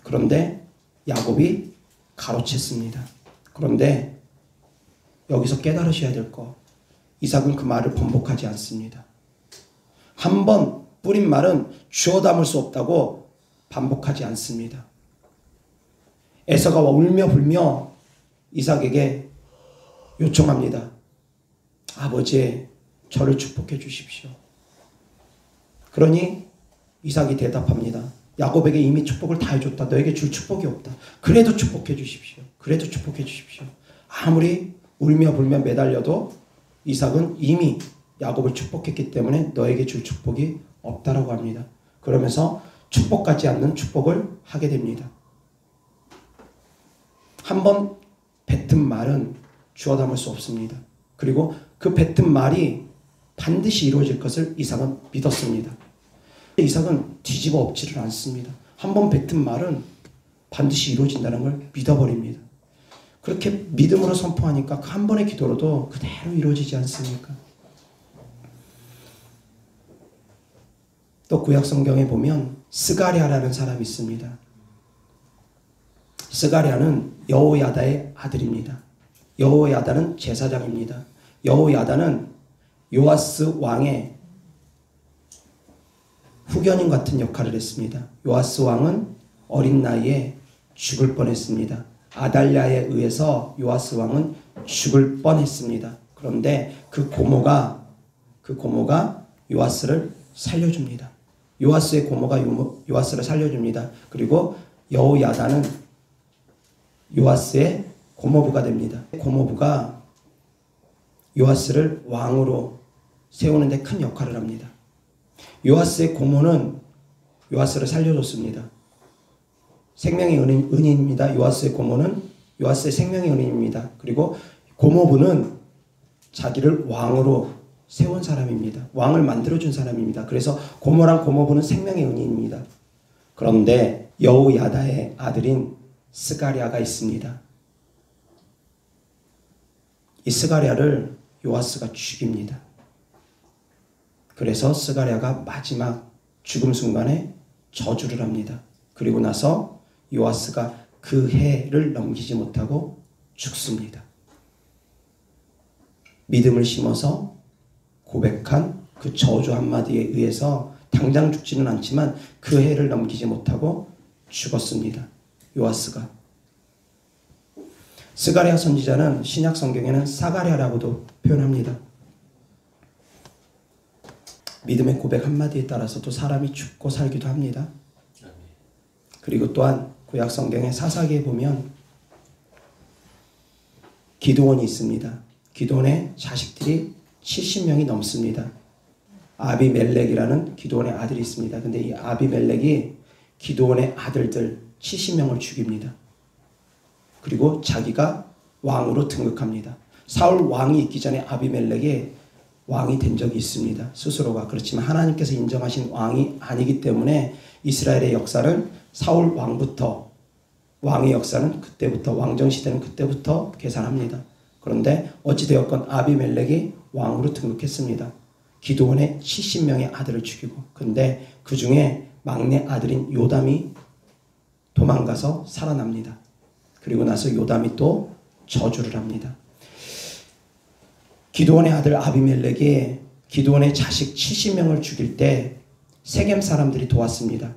그런데 야곱이 가로챘습니다. 그런데 여기서 깨달으셔야 될 거, 이삭은 그 말을 번복하지 않습니다. 한 번 뿌린 말은 주워 담을 수 없다고 반복하지 않습니다. 에서가 울며 불며 이삭에게 요청합니다. 아버지, 저를 축복해 주십시오. 그러니 이삭이 대답합니다. 야곱에게 이미 축복을 다 해줬다. 너에게 줄 축복이 없다. 그래도 축복해 주십시오. 그래도 축복해 주십시오. 아무리 울며 불며 매달려도 이삭은 이미 야곱을 축복했기 때문에 너에게 줄 축복이 없다라고 합니다. 그러면서 축복하지 않는 축복을 하게 됩니다. 한번 뱉은 말은 주워 담을 수 없습니다. 그리고 그 뱉은 말이 반드시 이루어질 것을 이삭은 믿었습니다. 이삭은 뒤집어 엎지를 않습니다. 한번 뱉은 말은 반드시 이루어진다는 걸 믿어버립니다. 그렇게 믿음으로 선포하니까 그 한 번의 기도로도 그대로 이루어지지 않습니까? 또 구약 성경에 보면 스가랴라는 사람이 있습니다. 스가랴는 여호야다의 아들입니다. 여호야다는 제사장입니다. 여호야다는 요아스 왕의 후견인 같은 역할을 했습니다. 요아스 왕은 어린 나이에 죽을 뻔했습니다. 아달랴에 의해서 요아스 왕은 죽을 뻔했습니다. 그런데 그 고모가 요아스를 살려줍니다. 요아스의 고모가 요아스를 살려줍니다. 그리고 여호야다는 요아스의 고모부가 됩니다. 고모부가 요아스를 왕으로 세우는 데 큰 역할을 합니다. 요아스의 고모는 요아스를 살려줬습니다. 생명의 은인입니다. 요아스의 고모는 요아스의 생명의 은인입니다. 그리고 고모부는 자기를 왕으로 세운 사람입니다. 왕을 만들어준 사람입니다. 그래서 고모랑 고모부는 생명의 은인입니다. 그런데 여호야다의 아들인 스가랴가 있습니다. 이 스가랴를 요아스가 죽입니다. 그래서 스가랴가 마지막 죽음 순간에 저주를 합니다. 그리고 나서 요아스가 그 해를 넘기지 못하고 죽습니다. 믿음을 심어서 고백한 그 저주 한마디에 의해서 당장 죽지는 않지만 그 해를 넘기지 못하고 죽었습니다. 요아스가. 스가랴 선지자는 신약 성경에는 사가랴라고도 표현합니다. 믿음의 고백 한마디에 따라서도 사람이 죽고 살기도 합니다. 그리고 또한 구약 성경의 사사기에 보면 기드온이 있습니다. 기드온의 자식들이 70명이 넘습니다. 아비멜렉이라는 기드온의 아들이 있습니다. 근데 이 아비멜렉이 기드온의 아들들 70명을 죽입니다. 그리고 자기가 왕으로 등극합니다. 사울 왕이 있기 전에 아비멜렉이 왕이 된 적이 있습니다. 스스로가. 그렇지만 하나님께서 인정하신 왕이 아니기 때문에 이스라엘의 역사를 사울 왕부터, 왕의 역사는 그때부터, 왕정시대는 그때부터 계산합니다. 그런데 어찌되었건 아비멜렉이 왕으로 등극했습니다. 기드온의 70명의 아들을 죽이고, 근데 그 중에 막내 아들인 요담이 도망가서 살아납니다. 그리고 나서 요담이 또 저주를 합니다. 기드온의 아들 아비멜렉이 기드온의 자식 70명을 죽일 때 세겜 사람들이 도왔습니다.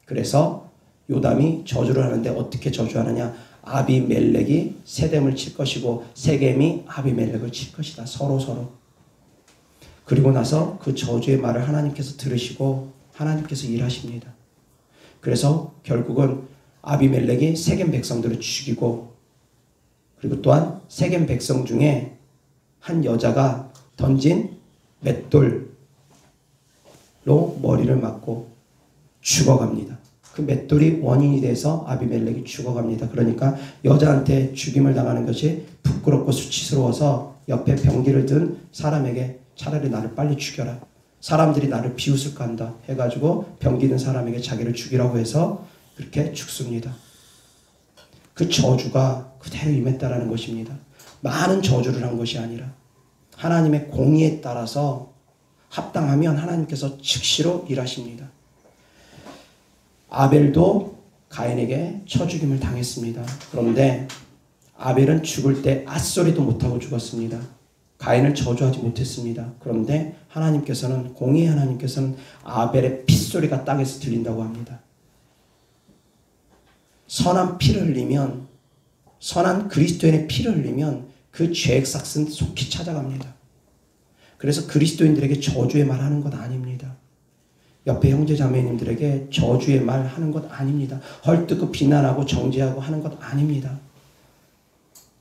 그래서 요담이 저주를 하는데 어떻게 저주하느냐? 아비멜렉이 세겜을 칠 것이고 세겜이 아비멜렉을 칠 것이다. 서로. 그리고 나서 그 저주의 말을 하나님께서 들으시고 하나님께서 일하십니다. 그래서 결국은 아비멜렉이 세겜 백성들을 죽이고, 그리고 또한 세겜 백성 중에 한 여자가 던진 맷돌로 머리를 맞고 죽어갑니다. 그 맷돌이 원인이 돼서 아비멜렉이 죽어갑니다. 그러니까 여자한테 죽임을 당하는 것이 부끄럽고 수치스러워서 옆에 병기를 든 사람에게 차라리 나를 빨리 죽여라, 사람들이 나를 비웃을까 한다 해가지고 병기 든 사람에게 자기를 죽이라고 해서 그렇게 죽습니다. 그 저주가 그대로 임했다라는 것입니다. 많은 저주를 한 것이 아니라 하나님의 공의에 따라서 합당하면 하나님께서 즉시로 일하십니다. 아벨도 가인에게 쳐죽임을 당했습니다. 그런데 아벨은 죽을 때 앗소리도 못하고 죽었습니다. 가인을 저주하지 못했습니다. 그런데 하나님께서는, 공의의 하나님께서는 아벨의 핏소리가 땅에서 들린다고 합니다. 선한 피를 흘리면, 선한 그리스도인의 피를 흘리면 그 죄의 삭은 속히 찾아갑니다. 그래서 그리스도인들에게 저주의 말하는 건 아닙니다. 옆에 형제 자매님들에게 저주의 말 하는 것 아닙니다. 헐뜯고 비난하고 정죄하고 하는 것 아닙니다.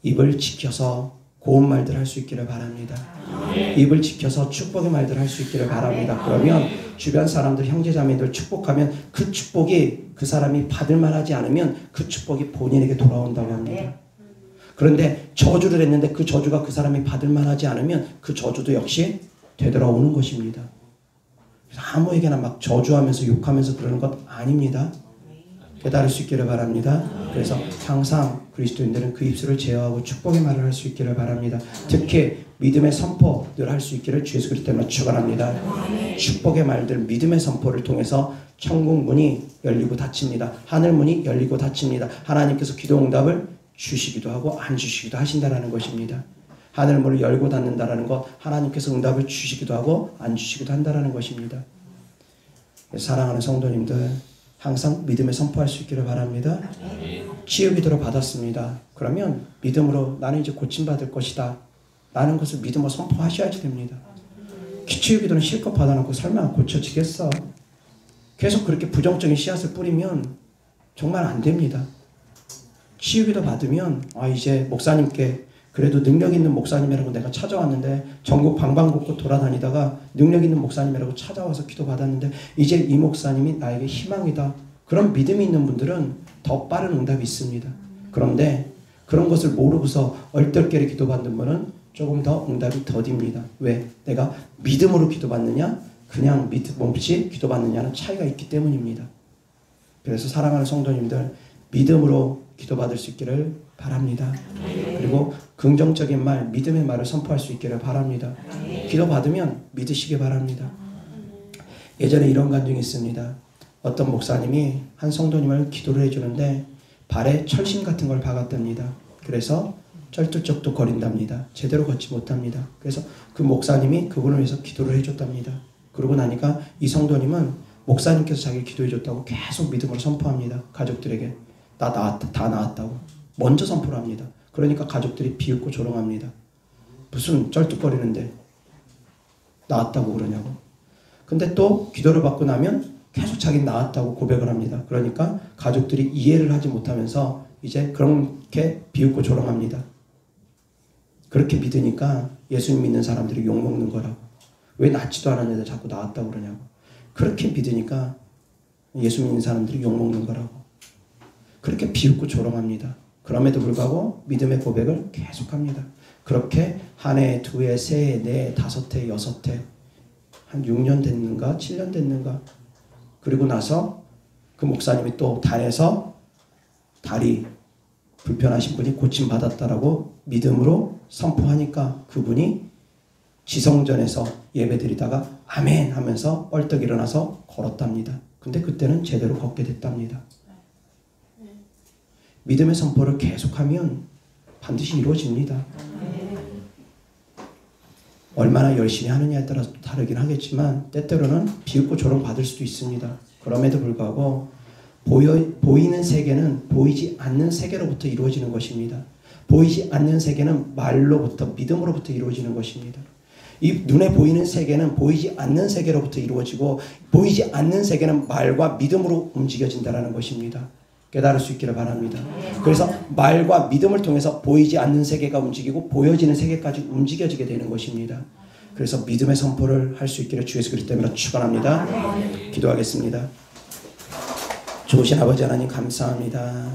입을 지켜서 고운 말들 할 수 있기를 바랍니다. 입을 지켜서 축복의 말들 할 수 있기를 바랍니다. 그러면 주변 사람들, 형제 자매들 축복하면 그 축복이 그 사람이 받을 만하지 않으면 그 축복이 본인에게 돌아온다고 합니다. 그런데 저주를 했는데 그 저주가 그 사람이 받을 만하지 않으면 그 저주도 역시 되돌아오는 것입니다. 그래서 아무에게나 막 저주하면서 욕하면서 그러는 것 아닙니다. 깨달을 수 있기를 바랍니다. 그래서 항상 그리스도인들은 그 입술을 제어하고 축복의 말을 할 수 있기를 바랍니다. 특히 믿음의 선포 늘 할 수 있기를 주 예수 그리스도 때문에 축원합니다. 축복의 말들, 믿음의 선포를 통해서 천국 문이 열리고 닫힙니다. 하늘 문이 열리고 닫힙니다. 하나님께서 기도 응답을 주시기도 하고 안 주시기도 하신다라는 것입니다. 하늘 문을 열고 닫는다라는 것, 하나님께서 응답을 주시기도 하고 안 주시기도 한다라는 것입니다. 사랑하는 성도님들, 항상 믿음에 선포할 수 있기를 바랍니다. 치유 기도를 받았습니다. 그러면 믿음으로 나는 이제 고침받을 것이다 라는 것을 믿음으로 선포하셔야지 됩니다. 치유 기도는 실컷 받아놓고 설마 고쳐지겠어? 계속 그렇게 부정적인 씨앗을 뿌리면 정말 안 됩니다. 치유 기도 받으면 이제 목사님께 그래도 능력 있는 목사님이라고 내가 찾아왔는데 전국 방방곡곡 돌아다니다가 능력 있는 목사님이라고 찾아와서 기도받았는데 이제 이 목사님이 나에게 희망이다. 그런 믿음이 있는 분들은 더 빠른 응답이 있습니다. 그런데 그런 것을 모르고서 얼떨결에 기도받는 분은 조금 더 응답이 더딥니다. 왜? 내가 믿음으로 기도받느냐 그냥 믿음 없이 기도받느냐는 차이가 있기 때문입니다. 그래서 사랑하는 성도님들, 믿음으로 기도받을 수 있기를 바랍니다. 그리고 긍정적인 말, 믿음의 말을 선포할 수 있기를 바랍니다. 기도받으면 믿으시기 바랍니다. 예전에 이런 간증이 있습니다. 어떤 목사님이 한 성도님을 기도를 해주는데 발에 철심 같은 걸 박았답니다. 그래서 쩔뚝쩔뚝 거린답니다. 제대로 걷지 못합니다. 그래서 그 목사님이 그분을 위해서 기도를 해줬답니다. 그러고 나니까 이 성도님은 목사님께서 자기를 기도해줬다고 계속 믿음으로 선포합니다. 가족들에게. 다 나았다고 먼저 선포를 합니다. 그러니까 가족들이 비웃고 조롱합니다. 무슨 쩔뚝거리는데 나았다고 그러냐고. 근데 또 기도를 받고 나면 계속 자기는 나았다고 고백을 합니다. 그러니까 가족들이 이해를 하지 못하면서 이제 그렇게 비웃고 조롱합니다. 그렇게 믿으니까 예수님 믿는 사람들이 욕먹는 거라고. 왜 낫지도 않았는데 자꾸 나았다고 그러냐고. 그렇게 믿으니까 예수 믿는 사람들이 욕먹는 거라고. 그렇게 비웃고 조롱합니다. 그럼에도 불구하고 믿음의 고백을 계속합니다. 그렇게 한 해, 두 해, 세 해, 네 해, 다섯 해, 여섯 해, 한 6년 됐는가, 7년 됐는가. 그리고 나서 그 목사님이 또 달에서 다리 불편하신 분이 고침받았다라고 믿음으로 선포하니까 그분이 지성전에서 예배드리다가 아멘 하면서 뻘떡 일어나서 걸었답니다. 근데 그때는 제대로 걷게 됐답니다. 믿음의 선포를 계속하면 반드시 이루어집니다. 얼마나 열심히 하느냐에 따라서 다르긴 하겠지만 때때로는 비웃고 조롱받을 수도 있습니다. 그럼에도 불구하고 보이는 세계는 보이지 않는 세계로부터 이루어지는 것입니다. 보이지 않는 세계는 말로부터 믿음으로부터 이루어지는 것입니다. 이 눈에 보이는 세계는 보이지 않는 세계로부터 이루어지고 보이지 않는 세계는 말과 믿음으로 움직여진다는 것입니다. 깨달을 수 있기를 바랍니다. 그래서 말과 믿음을 통해서 보이지 않는 세계가 움직이고 보여지는 세계까지 움직여지게 되는 것입니다. 그래서 믿음의 선포를 할 수 있기를 주 예수 그리스도 때문에 축원합니다. 기도하겠습니다. 좋으신 아버지 하나님 감사합니다.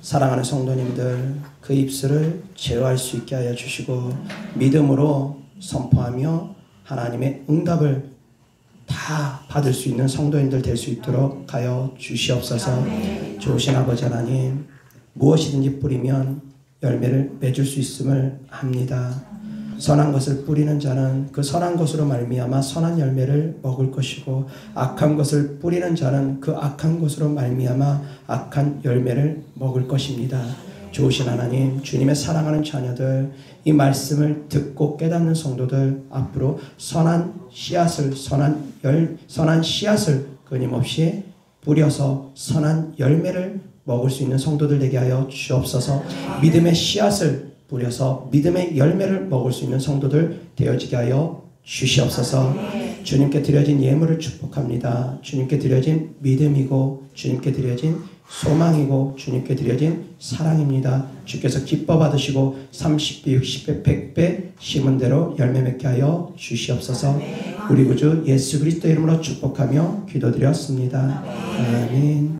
사랑하는 성도님들 그 입술을 제어할 수 있게 하여 주시고 믿음으로 선포하며 하나님의 응답을 다 받을 수 있는 성도인들 될 수 있도록 하여 주시옵소서. 좋으신 아버지 하나님, 무엇이든지 뿌리면 열매를 맺을 수 있음을 압니다. 선한 것을 뿌리는 자는 그 선한 것으로 말미암아 선한 열매를 먹을 것이고 악한 것을 뿌리는 자는 그 악한 것으로 말미암아 악한 열매를 먹을 것입니다. 좋으신 하나님, 주님의 사랑하는 자녀들, 이 말씀을 듣고 깨닫는 성도들 앞으로 선한 씨앗을 끊임없이 뿌려서 선한 열매를 먹을 수 있는 성도들 되게 하여 주옵소서. 믿음의 씨앗을 뿌려서 믿음의 열매를 먹을 수 있는 성도들 되어지게 하여 주시옵소서. 주님께 드려진 예물을 축복합니다. 주님께 드려진 믿음이고 주님께 드려진 소망이고 주님께 드려진 사랑입니다. 주께서 기뻐 받으시고 30배, 60배, 100배 심은 대로 열매 맺게 하여 주시옵소서. 우리 구주 예수 그리스도 이름으로 축복하며 기도드렸습니다. 아멘.